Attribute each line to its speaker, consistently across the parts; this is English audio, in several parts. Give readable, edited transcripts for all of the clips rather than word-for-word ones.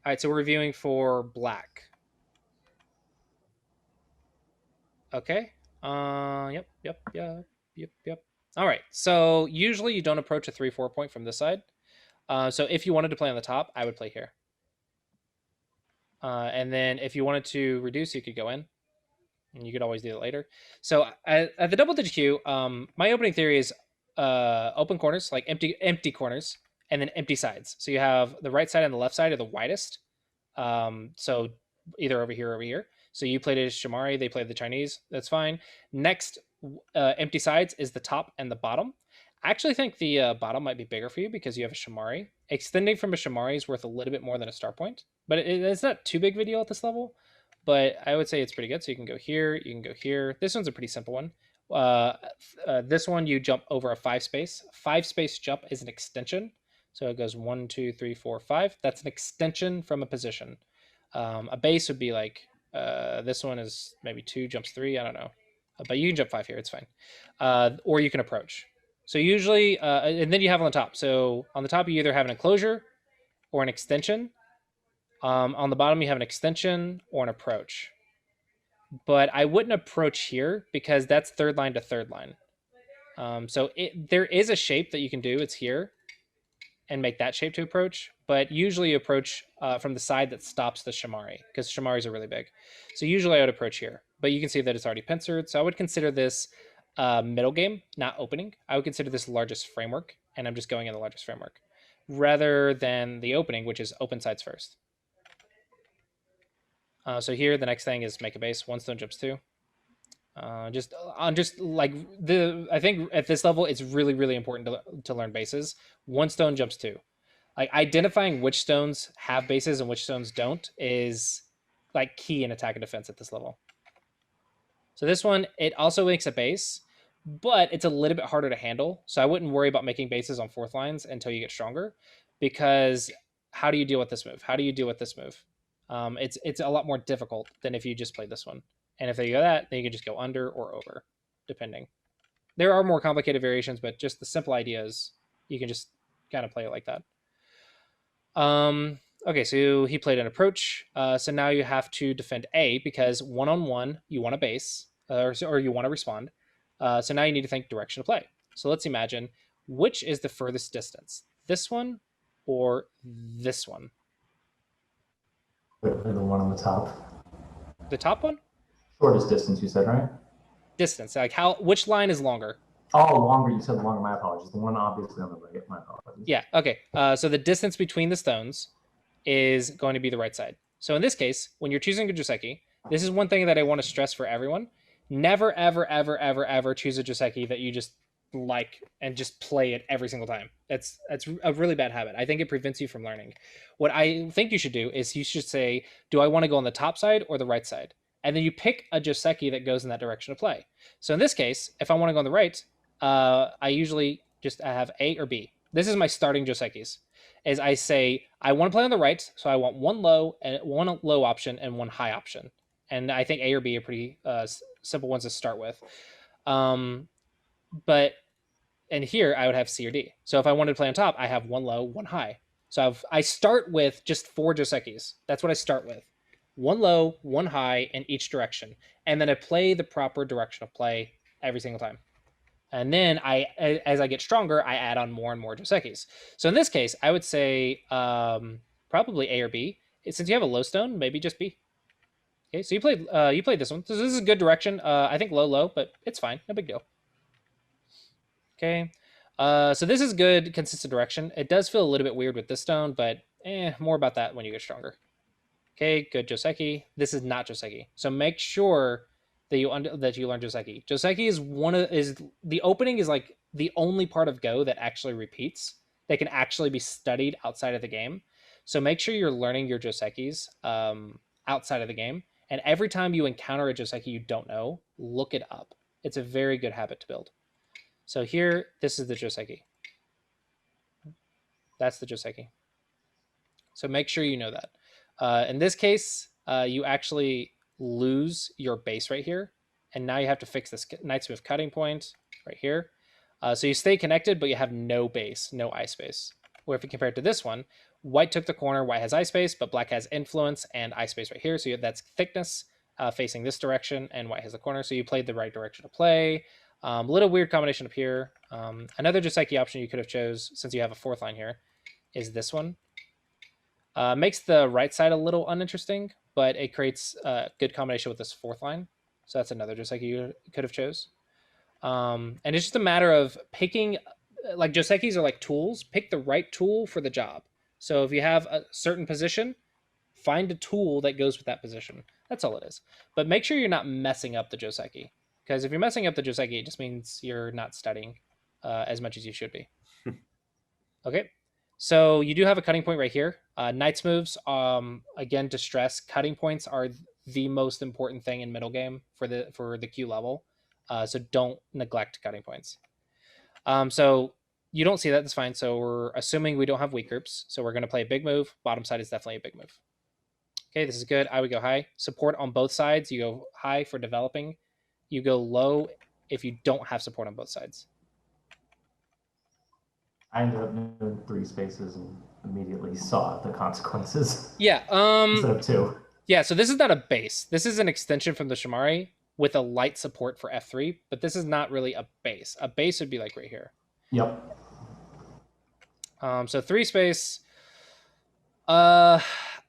Speaker 1: All right, so we're reviewing for black. Okay. Yep. All right. So usually you don't approach a 3-4 point from this side. So if you wanted to play on the top, I would play here. And then if you wanted to reduce, you could go in, and you could always do it later. So at the double digit queue, my opening theory is open corners, like empty corners, and then empty sides. So you have the right side and the left side are the widest. So either over here or over here. So you played as Shamari, they played the Chinese. That's fine. Next, empty sides is the top and the bottom. I actually think the bottom might be bigger for you because you have a Shamari. Extending from a Shamari is worth a little bit more than a star point, but it's not too big of a deal at this level. But I would say it's pretty good. So you can go here, you can go here. This one's a pretty simple one. This one you jump over a 5 space. 5 space jump is an extension. So it goes 1, 2, 3, 4, 5. That's an extension from a position. A base would be like this one is maybe 2 jumps 3. I don't know, but you can jump 5 here. It's fine. Or you can approach. So usually, and then you have on the top. So on the top, you either have an enclosure or an extension. On the bottom, you have an extension or an approach. But I wouldn't approach here because that's third line to third line. So there is a shape that you can do. It's here and make that shape to approach. But usually you approach from the side that stops the Shamari because Shamaris are really big. So usually I would approach here. But you can see that it's already pincered. So I would consider this middle game, not opening. I would consider this largest framework, and I'm just going in the largest framework rather than the opening, which is open sides first. So here, the next thing is make a base. 1 stone jumps 2. Just like I think at this level, it's really, really important to learn bases. 1 stone jumps 2. Like identifying which stones have bases and which stones don't is like key in attack and defense at this level. So this one, it also makes a base, but it's a little bit harder to handle. So I wouldn't worry about making bases on 4th lines until you get stronger, because how do you deal with this move? How do you deal with this move? It's a lot more difficult than if you just play this one. And if they go that, then you can just go under or over, depending. There are more complicated variations, but just the simple idea is you can just kind of play it like that. Okay, so he played an approach. So now you have to defend A because 1-on-1 you want a base or you want to respond. So now you need to think direction of play. So let's imagine which is the furthest distance, this one or this one?
Speaker 2: The one on the top.
Speaker 1: The top one?
Speaker 2: Shortest distance, you said, right?
Speaker 1: Distance, like which line is longer?
Speaker 2: Oh, longer. You said longer. My apologies. The one obviously on the right. My apologies.
Speaker 1: Yeah. Okay. So the distance between the stones is going to be the right side. So in this case, when you're choosing a Joseki, this is one thing that I want to stress for everyone. Never, ever, ever, ever, ever choose a Joseki that you just like and just play it every single time. That's a really bad habit. I think it prevents you from learning. What I think you should do is you should say, do I want to go on the top side or the right side? And then you pick a Joseki that goes in that direction of play. So in this case, if I want to go on the right, I usually just have A or B. This is my starting Josekis. Is I say I want to play on the right, so I want one low option and one high option. And I think A or B are pretty simple ones to start with. But and here I would have C or D. So if I wanted to play on top, I have one low, one high. So I start with just 4 Josekis. That's what I start with. One low, one high in each direction. And then I play the proper direction of play every single time. And then as I get stronger, I add on more and more Josekis. So in this case, I would say probably A or B. Since you have a low stone, maybe just B. Okay, so you played this one. So this is a good direction. I think low, but it's fine. No big deal. Okay. So this is good, consistent direction. It does feel a little bit weird with this stone, but more about that when you get stronger. Okay, good Joseki. This is not Joseki. So make sure that you learn Joseki. Joseki is the opening is like the only part of Go that actually repeats. That can actually be studied outside of the game. So make sure you're learning your Josekis outside of the game. And every time you encounter a Joseki you don't know, look it up. It's a very good habit to build. So here, this is the Joseki. That's the Joseki. So make sure you know that. In this case, you actually lose your base right here. And now you have to fix this Knightsmith cutting point right here. So you stay connected, but you have no base, no eye space. Or if you compare it to this one, white took the corner, white has eye space, but black has influence and eye space right here. So that's thickness facing this direction, and white has the corner. So you played the right direction to play. Little weird combination up here. Another Joseki option you could have chose, since you have a fourth line here, is this one. Makes the right side a little uninteresting, but it creates a good combination with this fourth line. So that's another Joseki you could have chose. And it's just a matter of picking, like Josekis are like tools. Pick the right tool for the job. So if you have a certain position, find a tool that goes with that position. That's all it is. But make sure you're not messing up the Joseki, because if you're messing up the Joseki, it just means you're not studying as much as you should be. Okay, so you do have a cutting point right here. Knight's moves, again, to stress, cutting points are the most important thing in middle game for the Q level. So don't neglect cutting points. So you don't see that. That's fine. So we're assuming we don't have weak groups. So we're going to play a big move. Bottom side is definitely a big move. Okay, this is good. I would go high. Support on both sides. You go high for developing. You go low if you don't have support on both sides.
Speaker 2: I ended up doing 3 spaces and immediately saw the consequences.
Speaker 1: Yeah.
Speaker 2: Instead of 2.
Speaker 1: Yeah, so this is not a base. This is an extension from the Shawn Ray with a light support for F3, but this is not really a base. A base would be like right here.
Speaker 2: Yep.
Speaker 1: So 3 space.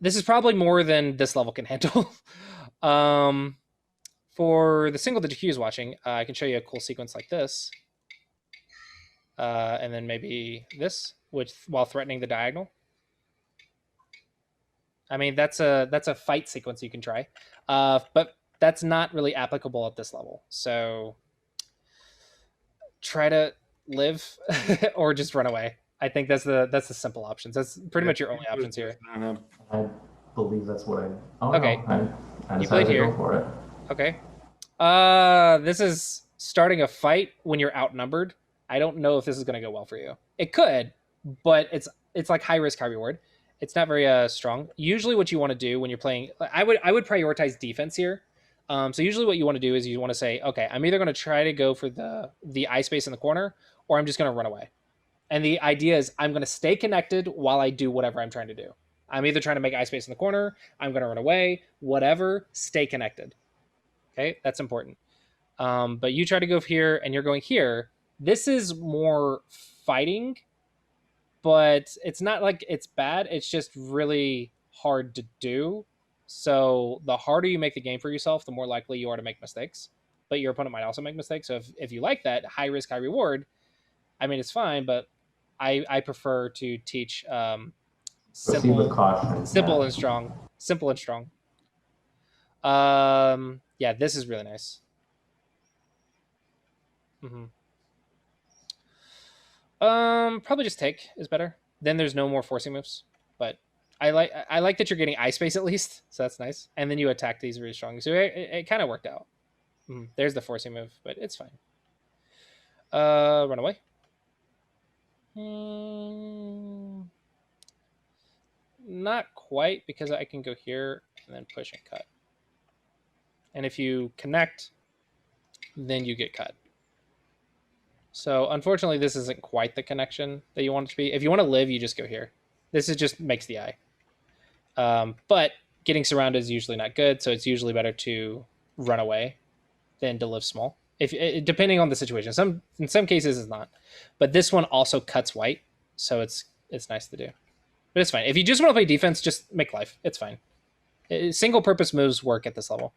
Speaker 1: This is probably more than this level can handle. For the single digit Qs watching, I can show you a cool sequence like this. And then maybe this, while threatening the diagonal. I mean, that's a fight sequence you can try, but that's not really applicable at this level. So try to live or just run away. I think that's the simple options. That's pretty much your only options here.
Speaker 2: I believe that's what I. Oh,
Speaker 1: Okay.
Speaker 2: No, I
Speaker 1: You played
Speaker 2: decided to
Speaker 1: here.
Speaker 2: go for it.
Speaker 1: Okay. This is starting a fight when you're outnumbered. I don't know if this is going to go well for you. It could, but it's like high risk, high reward. It's not very strong. Usually what you want to do when you're playing, I would prioritize defense here. So usually what you want to do is you want to say, okay, I'm either going to try to go for the eye space in the corner, or I'm just going to run away. And the idea is I'm going to stay connected while I do whatever I'm trying to do. I'm either trying to make eye space in the corner, I'm going to run away, whatever, stay connected. Okay, that's important. But you try to go here and you're going here. This is more fighting, but it's not like it's bad. It's just really hard to do. So the harder you make the game for yourself, the more likely you are to make mistakes. But your opponent might also make mistakes. So if you like that, high risk, high reward, I mean, it's fine, but I prefer to teach
Speaker 2: Proceed with caution.
Speaker 1: simple and strong. Simple and strong. Yeah, this is really nice. Probably just take is better. Then there's no more forcing moves. But I like that you're getting eye space at least, so that's nice. And then you attack these really strong. So it kind of worked out. There's the forcing move, but it's fine. Run away. Not quite, because I can go here and then push and cut. And if you connect, then you get cut. So unfortunately, this isn't quite the connection that you want it to be. If you want to live, you just go here. This is just makes the eye. But getting surrounded is usually not good, so it's usually better to run away than to live small. Depending on the situation, in some cases it's not. But this one also cuts white, so it's nice to do. But it's fine. If you just want to play defense, just make life. It's fine. Single purpose moves work at this level.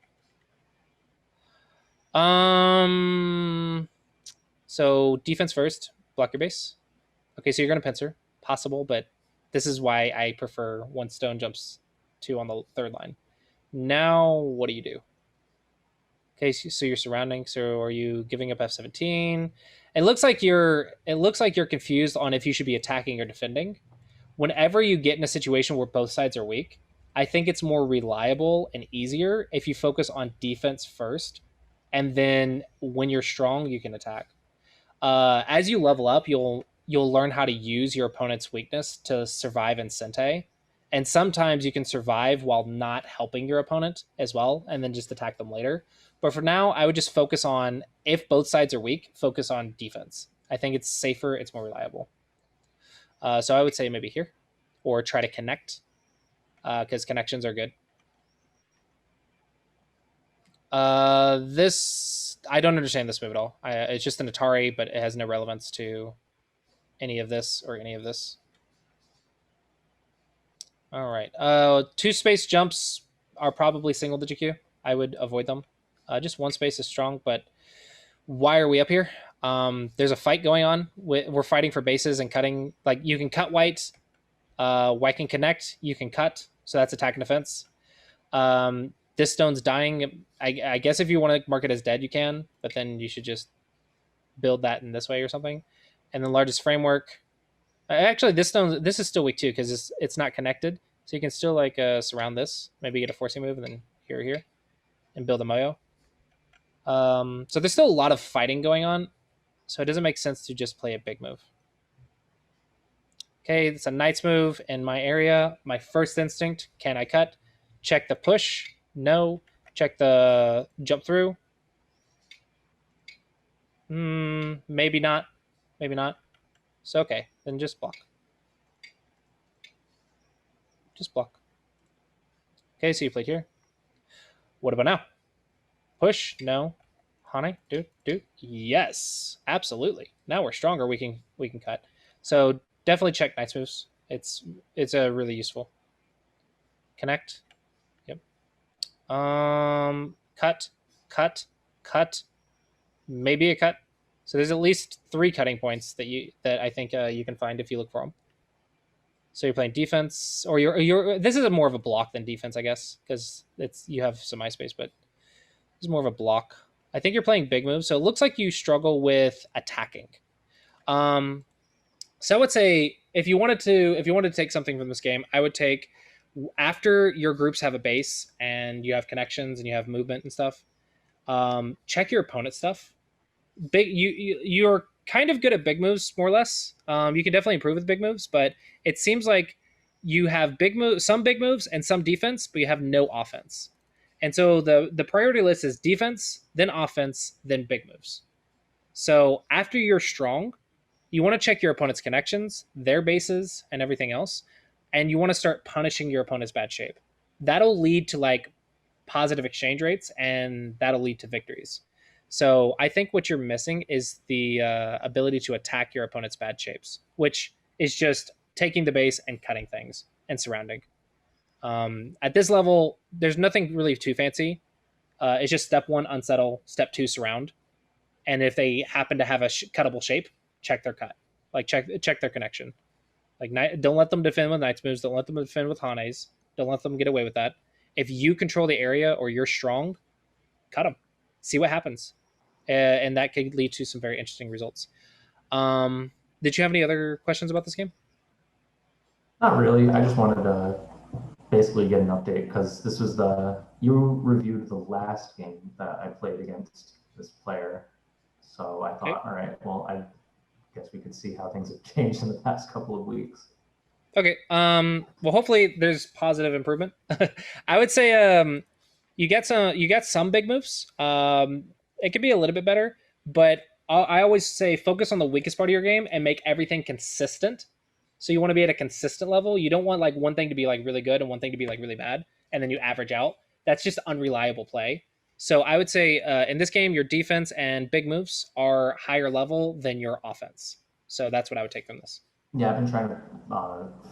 Speaker 1: So defense first, block your base. Okay, so you're gonna pincer, possible, but this is why I prefer 1 stone jumps 2 on the 3rd line. Now, what do you do? Okay, so you're surrounding. So are you giving up F17? It looks like you're confused on if you should be attacking or defending. Whenever you get in a situation where both sides are weak, I think it's more reliable and easier if you focus on defense first, and then when you're strong, you can attack. As you level up, you'll learn how to use your opponent's weakness to survive in Sente. And sometimes you can survive while not helping your opponent as well, and then just attack them later. But for now, I would just focus on, if both sides are weak, focus on defense. I think it's safer, it's more reliable. So I would say maybe here. or try to connect, because connections are good. This I don't understand this move at all. It's just an Atari, but it has no relevance to any of this or any of this. All right. 2 space jumps are probably single digit Q. I would avoid them. Just 1 space is strong, but why are we up here? There's a fight going on. We're fighting for bases and cutting. Like, you can cut white. White can connect. You can cut. So that's attack and defense. This stone's dying. I guess if you want to mark it as dead, you can, but then you should just build that in this way or something. And then largest framework. Actually, this is still weak too because it's not connected. So you can still like surround this. Maybe get a forcing move and then here, and build a Moyo. So there's still a lot of fighting going on. So it doesn't make sense to just play a big move. Okay, it's a knight's move in my area. My first instinct, can I cut? Check the push. No. Check the jump through. Maybe not. Maybe not. So, okay, then just block. Just block. Okay, so you played here. What about now? Push? No. Hane? Do? Yes, absolutely. Now we're stronger. We can cut. So definitely check knight's moves. It's a really useful. Connect. Yep. Cut. Maybe a cut. So there's at least 3 cutting points that I think you can find if you look for them. So you're playing defense, or you're. This is more of a block than defense, I guess, because you have some ice space, but it's more of a block. I think you're playing big moves, so it looks like you struggle with attacking. So I would say if you wanted to take something from this game, I would take, after your groups have a base and you have connections and you have movement and stuff, check your opponent's stuff. You're kind of good at big moves, more or less. You can definitely improve with big moves, but it seems like you have some big moves and some defense, but you have no offense. And so the priority list is defense, then offense, then big moves. So after you're strong, you want to check your opponent's connections, their bases, and everything else, and you want to start punishing your opponent's bad shape. That'll lead to like positive exchange rates, and that'll lead to victories. So I think what you're missing is the ability to attack your opponent's bad shapes, which is just taking the base and cutting things and surrounding. At this level, there's nothing really too fancy. It's just step 1, unsettle, step 2, surround. And if they happen to have a cuttable shape, check their cut. Like check their connection. Like, don't let them defend with knight's moves. Don't let them defend with Hanes. Don't let them get away with that. If you control the area or you're strong, cut them. See what happens. And that could lead to some very interesting results. Did you have any other questions about this game?
Speaker 2: Not really. I just wanted to basically get an update because you reviewed the last game that I played against this player. So I thought, okay. All right, well, I guess we could see how things have changed in the past couple of weeks.
Speaker 1: Okay. Well, hopefully there's positive improvement. I would say you get some big moves. It could be a little bit better, but I always say focus on the weakest part of your game and make everything consistent. So you want to be at a consistent level. You don't want like one thing to be like really good and one thing to be like really bad, and then you average out. That's just unreliable play. So I would say in this game, your defense and big moves are higher level than your offense. So that's what I would take from this.
Speaker 2: Yeah, I've been trying to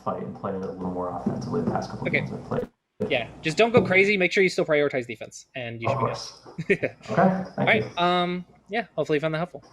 Speaker 2: fight and play a little more offensively the past couple of games I've played.
Speaker 1: Yeah, just don't go crazy. Make sure you still prioritize defense, and you should be good.
Speaker 2: Okay.
Speaker 1: All right. Yeah, hopefully you found that helpful.